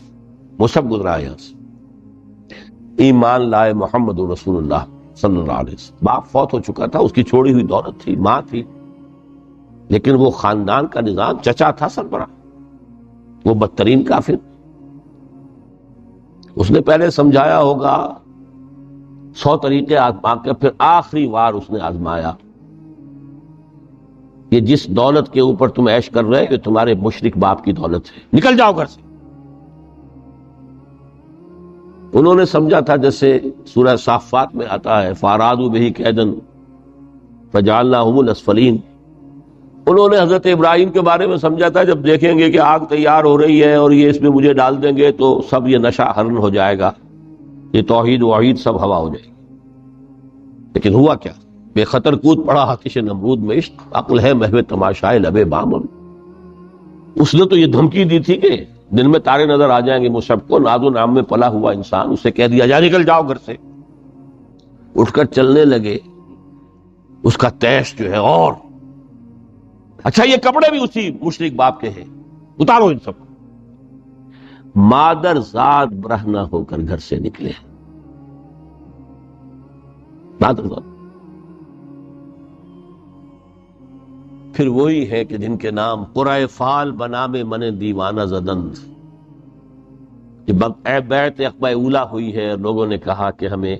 مصعب گزرا ہے یہاں سے. ایمان لائے محمد رسول اللہ صلی اللہ علیہ وسلم. باپ فوت ہو چکا تھا، اس کی چھوڑی ہوئی دولت تھی، ماں تھی، لیکن وہ خاندان کا نظام، چچا تھا سربراہ، وہ بدترین کافر. اس نے پہلے سمجھایا ہوگا 100 طریقے آزما کے، پھر آخری بار اس نے آزمایا کہ جس دولت کے اوپر تم عیش کر رہے یہ تمہارے مشرک باپ کی دولت ہے، نکل جاؤ گھر سے. انہوں نے سمجھا تھا جیسے سورہ صافات میں آتا ہے فارادوا بہ کیدا فجعلناہم الاسفلین. انہوں نے حضرت ابراہیم کے بارے میں سمجھا تھا جب دیکھیں گے کہ آگ تیار ہو رہی ہے اور یہ اس میں مجھے ڈال دیں گے تو سب یہ نشہ حرن ہو جائے گا، یہ توحید وحید سب ہوا ہو جائے گی. لیکن ہوا کیا؟ بے خطر کود پڑا آتش نمرود میں عشق، عقل ہے محو تماشائے لبے بام. اس نے تو یہ دھمکی دی تھی کہ دن میں تارے نظر آ جائیں گے مصعب کو، ناز و نام میں پلا ہوا انسان. اسے کہہ دیا جا نکل جاؤ گھر سے. اٹھ کر چلنے لگے. اس کا تیش جو ہے اور اچھا یہ کپڑے بھی اسی مشرک باپ کے ہیں، اتارو ان سب کو. مادر ذات برہنہ ہو کر گھر سے نکلے. مادر ذات پھر وہی ہے کہ جن کے نام قرائے فال بنا میں من دیوانہ زدند. جب بیعت عقبہ اولا ہوئی ہے، لوگوں نے کہا کہ ہمیں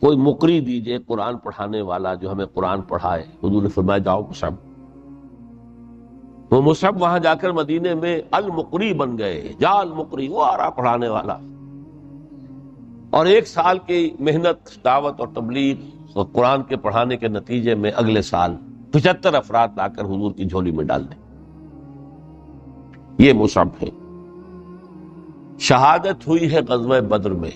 کوئی مقری دیجئے قرآن پڑھانے والا جو ہمیں قرآن پڑھائے. حضور نے فرمایا جاؤ مصعب. وہ مصعب وہاں جا کر مدینے میں المقری بن گئے. جا المقری، وہ آ رہا پڑھانے والا. اور 1 سال کی محنت، دعوت اور تبلیغ اور قرآن کے پڑھانے کے نتیجے میں اگلے سال 75 افراد لا کر حضور کی جھولی میں ڈال دیں. یہ مصعب ہے. شہادت ہوئی ہے غزوہ بدر میں.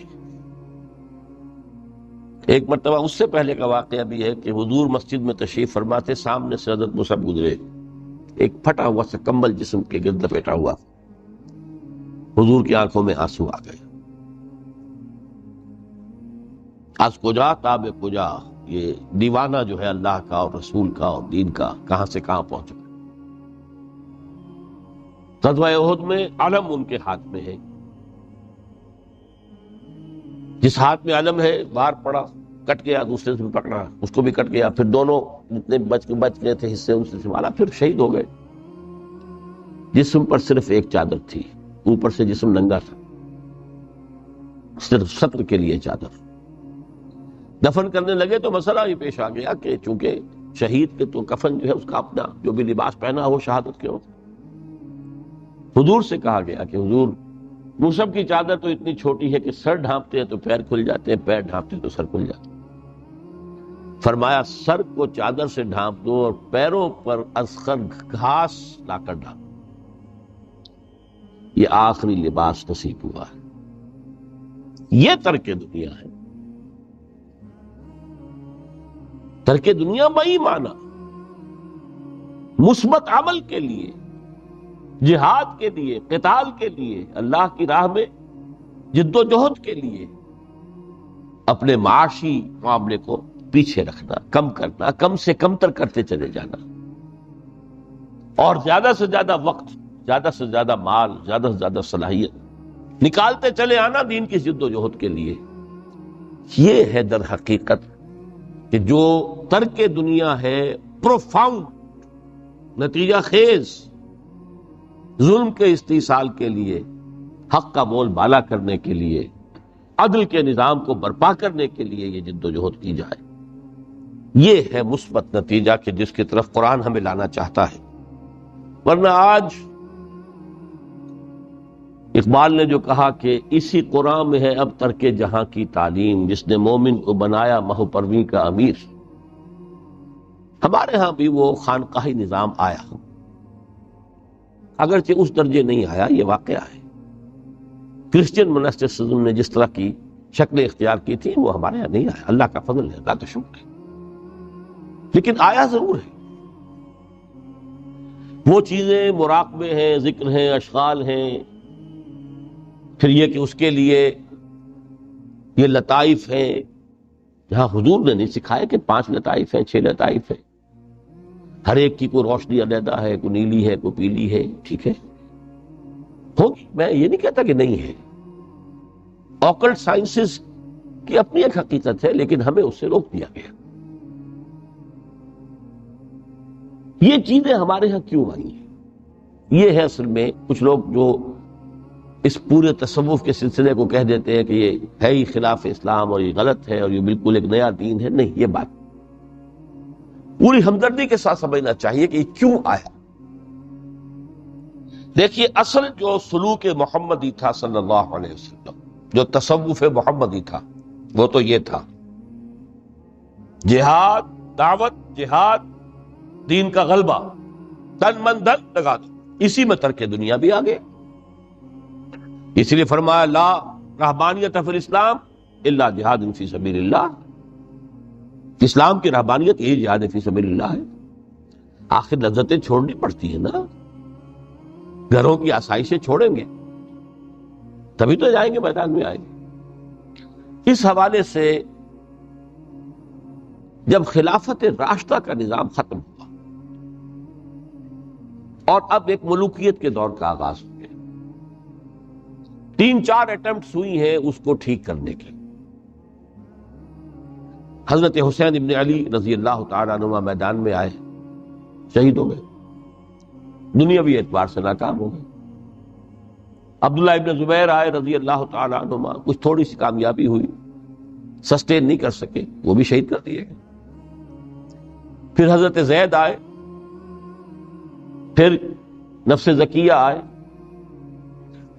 ایک مرتبہ اس سے پہلے کا واقعہ بھی ہے کہ حضور مسجد میں تشریف فرما تھے، سامنے سے حضرت مصعب گزرے، ایک پھٹا ہوا سا کمبل جسم کے گرد لپیٹا ہوا، حضور کی آنکھوں میں آنسو آ گئے. از کجا تاب کجا، یہ دیوانہ جو ہے اللہ کا اور رسول کا اور دین کا کہاں سے کہاں پہنچا. غزوہ احد میں علم ان کے ہاتھ میں ہے، جس ہاتھ میں علم ہے بار پڑا، کٹ گیا، دوسرے سے پکڑا، اس کو بھی کٹ گیا، پھر دونوں جتنے بچ گئے تھے حصے ان سے سنبھالا، پھر شہید ہو گئے. جسم پر صرف ایک چادر تھی، اوپر سے جسم ننگا تھا، صرف ستر کے لیے چادر. دفن کرنے لگے تو مسئلہ یہ پیش آ گیا کہ چونکہ شہید کے تو کفن جو ہے اس کا اپنا جو بھی لباس پہنا ہو شہادت کے وقت، حضور سے کہا گیا کہ حضور مصعب کی چادر تو اتنی چھوٹی ہے کہ سر ڈھانپتے ہیں تو پیر کھل جاتے ہیں، پیر ڈھانپتے ہیں تو سر کھل جاتے ہیں. فرمایا سر کو چادر سے ڈھانپ دو اور پیروں پر اذخر گھاس لا کر ڈھانپ. یہ آخری لباس نصیب ہوا ہے. یہ ترک دنیا ہے. ترک دنیا بئی معنی مثبت عمل کے لیے، جہاد کے لیے، قتال کے لیے، اللہ کی راہ میں جد و جہد کے لیے اپنے معاشی معاملے کو پیچھے رکھنا، کم کرنا، کم سے کم تر کرتے چلے جانا، اور زیادہ سے زیادہ وقت، زیادہ سے زیادہ مال، زیادہ سے زیادہ صلاحیت نکالتے چلے آنا دین کی جد و جہد کے لیے. یہ ہے در حقیقت کہ جو ترک دنیا ہے پروفاؤنڈ، نتیجہ خیز ظلم کے استحصال کے لیے، حق کا مول بالا کرنے کے لیے، عدل کے نظام کو برپا کرنے کے لیے یہ جد و جہد کی جائے. یہ ہے مثبت نتیجہ کہ جس کی طرف قرآن ہمیں لانا چاہتا ہے. ورنہ آج اقبال نے جو کہا کہ اسی قرآن میں ہے اب ترک جہاں کی تعلیم، جس نے مومن کو بنایا مہو پرویں کا امیر. ہمارے ہاں بھی وہ خانقاہی نظام آیا، اگرچہ اس درجے نہیں آیا، یہ واقعہ ہے. کرسچین منسٹسزم نے جس طرح کی شکلیں اختیار کی تھی وہ ہمارے یہاں نہیں آیا. اللہ کا فضل ہے، اللہ کا شکر ہے، لیکن آیا ضرور ہے. وہ چیزیں مراقبے ہیں، ذکر ہیں، اشغال ہیں، پھر یہ کہ اس کے لیے یہ لطائف ہیں جہاں حضور نے نہیں سکھایا کہ 5 لطائف ہیں، 6 لطائف ہیں، ہر ایک کی کوئی روشنی علیحدہ ہے، کوئی نیلی ہے، کوئی پیلی ہے. ٹھیک ہے، ہوگی، میں یہ نہیں کہتا کہ نہیں ہے. آکلٹ سائنسز کی اپنی ایک حقیقت ہے، لیکن ہمیں اس سے روک دیا گیا. یہ چیزیں ہمارے ہاں کیوں آئی ہیں؟ یہ ہے اصل میں کچھ لوگ جو اس پورے تصوف کے سلسلے کو کہہ دیتے ہیں کہ یہ ہے ہی خلاف اسلام اور یہ غلط ہے اور یہ بالکل ایک نیا دین ہے. نہیں، یہ بات پوری ہمدردی کے ساتھ سمجھنا چاہیے کہ یہ کیوں آیا. دیکھیے، اصل جو سلوک محمدی تھا صلی اللہ علیہ وسلم، جو تصوف محمدی تھا، وہ تو یہ تھا جہاد، دعوت، جہاد، دین کا غلبہ، تن من دھن لگا دو. اسی میں ترک دنیا بھی آگے. اس لیے فرمایا لا رہبانیت فی الاسلام الا جہاد فی سبیل اللہ. اسلام کی رہبانیت یہی جہاد فی سبیل اللہ ہے. آخر لذتیں چھوڑنی پڑتی ہیں نا، گھروں کی آسائشیں چھوڑیں گے تبھی تو جائیں گے، میدان میں آئیں گے. اس حوالے سے جب خلافت راشدہ کا نظام ختم ہوا اور اب ایک ملوکیت کے دور کا آغاز ہو گیا، 3-4 اٹمپٹس ہوئی ہیں اس کو ٹھیک کرنے کے. حضرت حسین ابن علی رضی اللہ تعالیٰ عنہ میدان میں آئے، شہید ہو گئے، دنیاوی اعتبار سے ناکام ہو گئے. عبداللہ ابن زبیر آئے رضی اللہ تعالیٰ عنہ، کچھ تھوڑی سی کامیابی ہوئی، سسٹین نہیں کر سکے، وہ بھی شہید کر دیے گئے. پھر حضرت زید آئے، پھر نفس زکیہ آئے،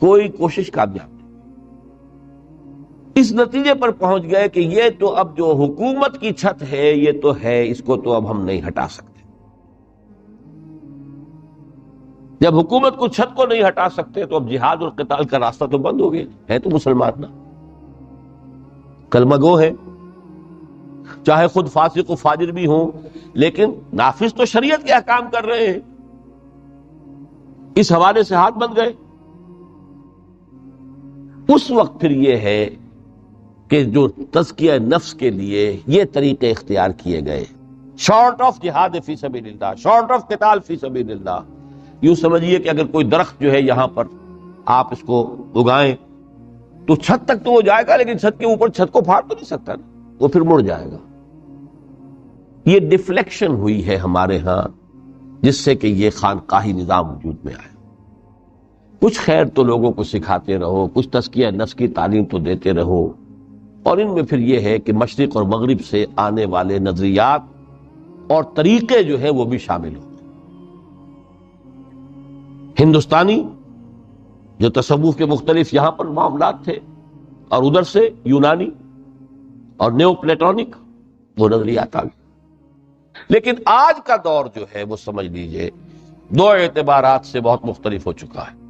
کوئی کوشش کامیاب نہیں. اس نتیجے پر پہنچ گئے کہ یہ تو اب جو حکومت کی چھت ہے یہ تو ہے، اس کو تو اب ہم نہیں ہٹا سکتے. جب حکومت کو چھت کو نہیں ہٹا سکتے تو اب جہاد اور قتال کا راستہ تو بند ہو گیا ہے، تو مسلمان نا کلمہ گو ہے، چاہے خود فاسق و فاجر بھی ہوں، لیکن نافذ تو شریعت کے احکام کر رہے ہیں، اس حوالے سے ہاتھ بند گئے۔ اس وقت پھر یہ ہے کہ جو تزکیہ نفس کے لیے یہ طریقے اختیار کیے گئے، شارٹ آف جہاد فی سبیل اللہ، شارٹ آف قتال فی سبیل اللہ۔ یوں سمجھیے کہ اگر کوئی درخت جو ہے یہاں پر آپ اس کو اگائیں تو چھت تک تو وہ جائے گا، لیکن چھت کے اوپر چھت کو پھاڑ تو نہیں سکتا نا، وہ پھر مڑ جائے گا۔ یہ ڈیفلیکشن ہوئی ہے ہمارے ہاں، جس سے کہ یہ خانقاہی نظام وجود میں آئے۔ کچھ خیر تو لوگوں کو سکھاتے رہو، کچھ تزکیہ نفس کی تعلیم تو دیتے رہو، اور ان میں پھر یہ ہے کہ مشرق اور مغرب سے آنے والے نظریات اور طریقے جو ہیں وہ بھی شامل ہوں۔ ہندوستانی جو تصوف کے مختلف یہاں پر معاملات تھے، اور ادھر سے یونانی اور نیو پلیٹونک وہ نظریات آ گئے۔ لیکن آج کا دور جو ہے وہ سمجھ لیجئے دو اعتبارات سے بہت مختلف ہو چکا ہے۔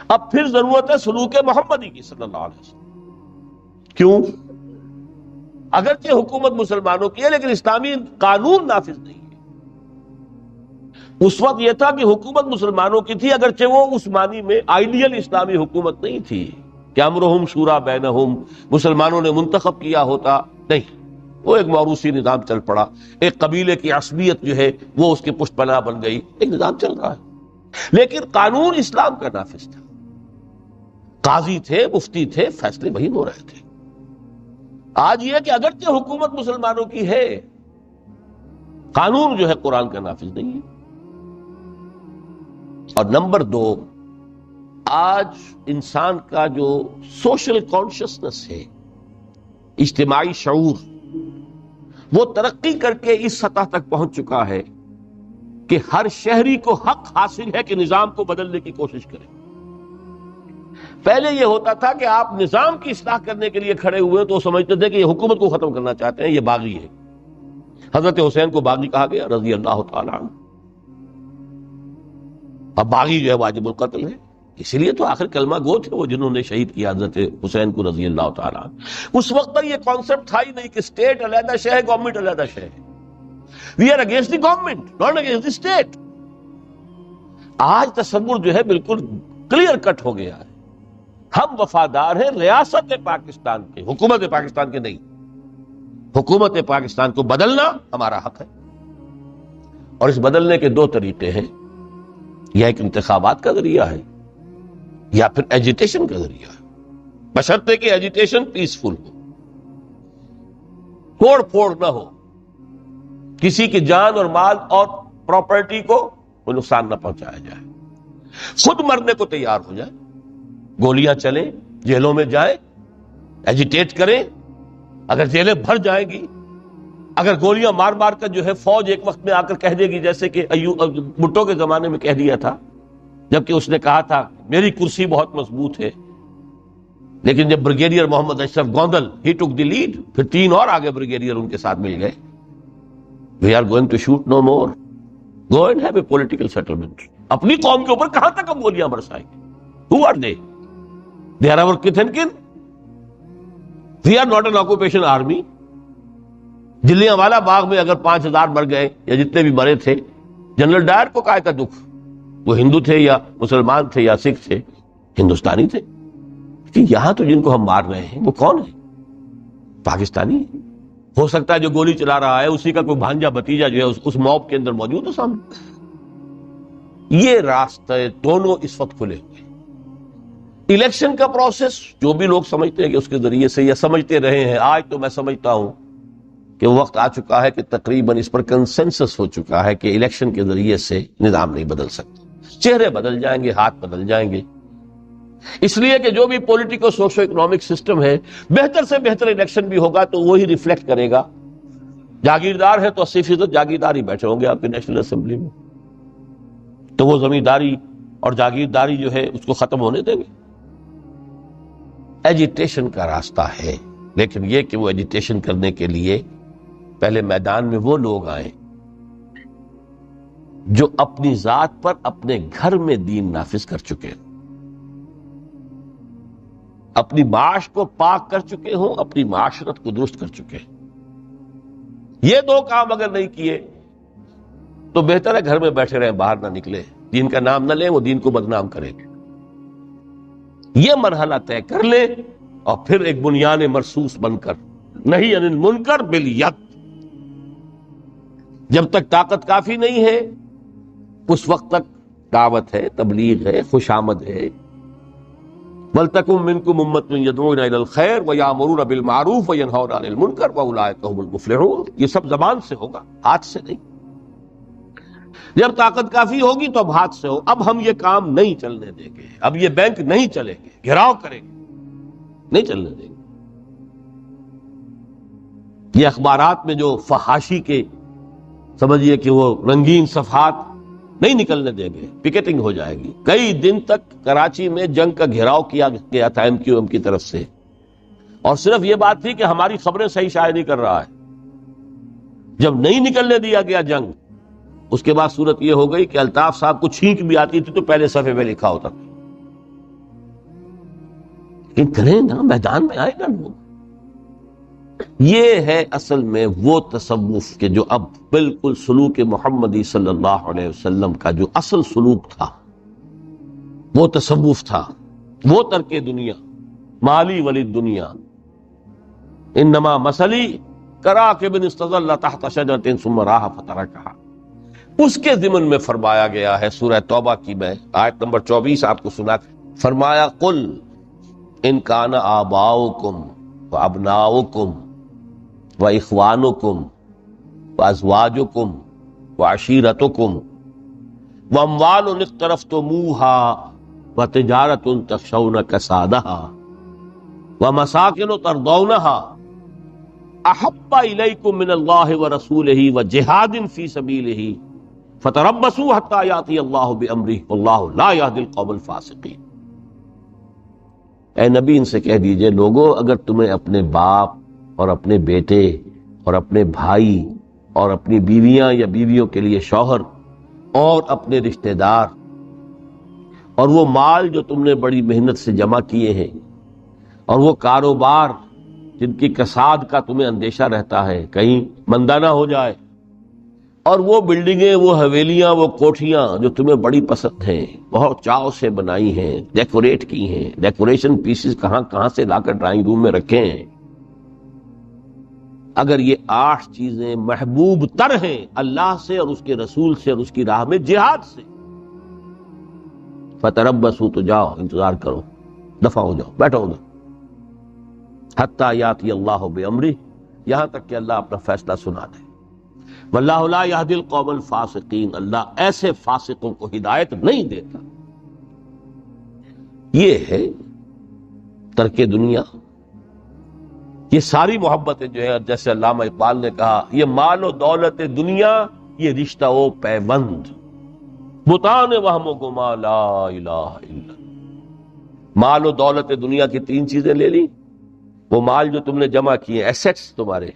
اب پھر ضرورت ہے سلوک محمدی کی صلی اللہ علیہ وسلم۔ کیوں؟ اگرچہ حکومت مسلمانوں کی ہے لیکن اسلامی قانون نافذ نہیں ہے۔ اس وقت یہ تھا کہ حکومت مسلمانوں کی تھی، اگرچہ وہ اس معنی میں آئیڈیل اسلامی حکومت نہیں تھی کہ امرہم شورا بینہم، مسلمانوں نے منتخب کیا ہوتا، نہیں، وہ ایک موروثی نظام چل پڑا، ایک قبیلے کی عصبیت جو ہے وہ اس کے پشت پناہ بن گئی، ایک نظام چل رہا ہے، لیکن قانون اسلام کا نافذ تھا، قاضی تھے، مفتی تھے، فیصلے وہی ہو رہے تھے۔ آج یہ کہ اگرچہ حکومت مسلمانوں کی ہے، قانون جو ہے قرآن کا نافذ نہیں ہے۔ اور نمبر دو، آج انسان کا جو سوشل کانشسنس ہے، اجتماعی شعور، وہ ترقی کر کے اس سطح تک پہنچ چکا ہے کہ ہر شہری کو حق حاصل ہے کہ نظام کو بدلنے کی کوشش کرے۔ پہلے یہ ہوتا تھا کہ آپ نظام کی اصلاح کرنے کے لیے کھڑے ہوئے تو سمجھتے تھے کہ یہ حکومت کو ختم کرنا چاہتے ہیں، یہ باغی ہے۔ حضرت حسین کو باغی کہا گیا رضی اللہ تعالیٰ عنہ۔ اب باغی جو ہے واجب القتل ہے، اسی لیے تو آخر کلمہ گو تھے وہ جنہوں نے شہید کیا حضرت حسین کو رضی اللہ تعالیٰ عنہ۔ اس وقت تک یہ کانسیپٹ تھا ہی نہیں کہ اسٹیٹ علیحدہ شے ہے، گورنمنٹ علیحدہ شے ہے۔ We are against the government, not against the state. آج تصور جو ہے بالکل کلیئر کٹ ہو گیا ہے، ہم وفادار ہیں ریاست پاکستان کے، حکومت پاکستان کے نہیں۔ حکومت پاکستان کو بدلنا ہمارا حق ہے، اور اس بدلنے کے دو طریقے ہیں، یا ایک انتخابات کا ذریعہ ہے یا پھر ایجیٹیشن کا ذریعہ ہے، بشرطے کہ ایجیٹیشن پیسفل ہو، توڑ پھوڑ نہ ہو، کسی کی جان اور مال اور پراپرٹی کو کوئی نقصان نہ پہنچایا جائے، خود مرنے کو تیار ہو جائے، گولیاں چلیں، جیلوں میں جائیں، ایجیٹیٹ کریں، اگر جیلیں بھر جائیں گی، اگر گولیاں مار مار کر جو ہے فوج ایک وقت میں آ کر کہہ دے گی، جیسے کہ بھٹو کے زمانے میں کہہ دیا تھا، جبکہ اس نے کہا تھا میری کرسی بہت مضبوط ہے، لیکن جب بریگیڈیئر محمد اشرف گوندل ہی ٹک دی لیڈ، پھر 3 اور آگے بریگیڈیئر ان کے ساتھ مل گئے، we are going to shoot no more, go and have a political settlement. اپنی قوم کے اوپر کہاں تک ہم گولیاں برسائیں گے؟ Who are they? They are our kith and kin. We are not an occupation army. Jallianwala Bagh میں اگر 5000 مر گئے یا جتنے بھی مرے تھے، جنرل ڈائر کو کائے کا دکھ؟ وہ ہندو تھے یا مسلمان تھے یا سکھ تھے، ہندوستانی تھے۔ کہ یہاں تو جن کو ہم مار رہے ہیں وہ کون ہے؟ پاکستانی ہے۔ ہو سکتا ہے جو گولی چلا رہا ہے اسی کا کوئی بھانجا بھتیجا جو ہے اس موب کے اندر موجود ہے سامنے۔ یہ راستے دونوں اس وقت کھلے ہوئے۔ الیکشن کا پروسیس جو بھی لوگ سمجھتے ہیں کہ اس کے ذریعے سے یا سمجھتے رہے ہیں، آج تو میں سمجھتا ہوں کہ وہ وقت آ چکا ہے کہ تقریباً اس پر کنسنسس ہو چکا ہے کہ الیکشن کے ذریعے سے نظام نہیں بدل سکتا، چہرے بدل جائیں گے، ہاتھ بدل جائیں گے، اس لیے کہ جو بھی پولیٹیکو سوشو اکنامک سسٹم ہے، بہتر سے بہتر الیکشن بھی ہوگا تو وہی ریفلیکٹ کرے گا۔ جاگیردار ہے تو 80% جاگیردار ہی بیٹھے ہوں گے آپ کی نیشنل اسمبلی میں، تو وہ زمینداری اور جاگیرداری جو ہے اس کو ختم ہونے دیں گے۔ ایجیٹیشن کا راستہ ہے، لیکن یہ کہ وہ ایجیٹیشن کرنے کے لیے پہلے میدان میں وہ لوگ آئیں جو اپنی ذات پر اپنے گھر میں دین نافذ کر چکے، اپنی معاش کو پاک کر چکے ہوں، اپنی معاشرت کو درست کر چکے ہیں۔ یہ دو کام اگر نہیں کیے تو بہتر ہے گھر میں بیٹھے رہیں، باہر نہ نکلے، دین کا نام نہ لیں، وہ دین کو بدنام کریں گے۔ یہ مرحلہ طے کر لیں اور پھر ایک بنیان مرصوص بن کر نہیں عن المنکر بالید، جب تک طاقت کافی نہیں ہے اس وقت تک دعوت ہے، تبلیغ ہے، خوش آمد ہے۔ وَلْتَكُن مِّنكُمْ أُمَّةٌ يَدْعُونَ إِلَى الْخَيْرِ وَيَأْمُرُونَ بِالْمَعْرُوفِ وَيَنْهَوْنَ عَنِ الْمُنكَرِ وَأُولَٰئِكَ هُمُ الْمُفْلِحُونَ۔ یہ سب زبان سے ہوگا، ہاتھ سے نہیں۔ جب طاقت کافی ہوگی تو اب ہاتھ سے ہو۔ اب ہم یہ کام نہیں چلنے دیں گے، اب یہ بینک نہیں چلیں گے، گھراؤ کریں گے، نہیں چلنے دیں گے۔ یہ اخبارات میں جو فحاشی کے سمجھیے کہ وہ رنگین صفحات نہیں نکلنے دیں گے، پکیٹنگ ہو جائے گی۔ کئی دن تک کراچی میں جنگ کا گھیراؤ کیا گیا تھا MQM کی طرف سے، اور صرف یہ بات تھی کہ ہماری خبریں صحیح شائع نہیں کر رہا ہے۔ جب نہیں نکلنے دیا گیا جنگ، اس کے بعد صورت یہ ہو گئی کہ الطاف صاحب کو چھینک بھی آتی تھی تو پہلے صفحے میں لکھا ہوتا تھا۔ لیکن کریں نا، میدان میں آئے نا لوگ۔ یہ ہے اصل میں وہ تصوف کہ جو اب بالکل سلوک محمدی صلی اللہ علیہ وسلم کا جو اصل سلوک تھا، وہ تصوف تھا، وہ ترک دنیا، مالی ولی دنیا، انما مثلی کراکب استظل تحت شجرۃ ثم راح فترکھا۔ اس کے ضمن میں فرمایا گیا ہے سورہ توبہ کی میں آیت نمبر 24 آپ کو سنا، فرمایا قل ان کان آباؤکم وابناؤکم واخوانکم وازواجکم وعشیرتکم واموال اقترفتموها وتجارۃ تخشون کسادها ومساکن ترضونها احب الیکم من اللہ ورسولہ وجہاد فی سبیلہ فتربصوا حتی یاتی اللہ بامرہ واللہ لا یہدی القوم الفاسقین۔ اے نبی ان سے کہہ دیجئے، لوگو اگر تمہیں اپنے باپ اور اپنے بیٹے اور اپنے بھائی اور اپنی بیویاں یا بیویوں کے لیے شوہر اور اپنے رشتہ دار اور وہ مال جو تم نے بڑی محنت سے جمع کیے ہیں اور وہ کاروبار جن کی کساد کا تمہیں اندیشہ رہتا ہے کہیں مندہ نہ ہو جائے، اور وہ بلڈنگیں، وہ حویلیاں، وہ کوٹھیاں جو تمہیں بڑی پسند ہیں، بہت چاؤ سے بنائی ہیں، ڈیکوریٹ کی ہیں، ڈیکوریشن پیسز کہاں کہاں سے لا کر ڈرائنگ روم میں رکھے ہیں، اگر یہ 8 چیزیں محبوب تر ہیں اللہ سے اور اس کے رسول سے اور اس کی راہ میں جہاد سے، فتربصوا، تو جاؤ انتظار کرو، دفع ہو جاؤ، بیٹھو ادھر، حتی یاتی اللہ بامرہ، یہاں تک کہ اللہ اپنا فیصلہ سنا دے۔ واللہ لا یہدی القوم الفاسقین، اللہ ایسے فاسقوں کو ہدایت نہیں دیتا۔ یہ ہے ترک دنیا۔ یہ ساری محبتیں جو ہے جیسے علامہ اقبال نے کہا، یہ مال و دولت دنیا، یہ رشتہ و پیوند، بتان وہم و گما لا الہ الا اللہ۔ مال و دولت دنیا کی 3 چیزیں لے لی، وہ مال جو تم نے جمع کیے، ایسیٹس تمہارے،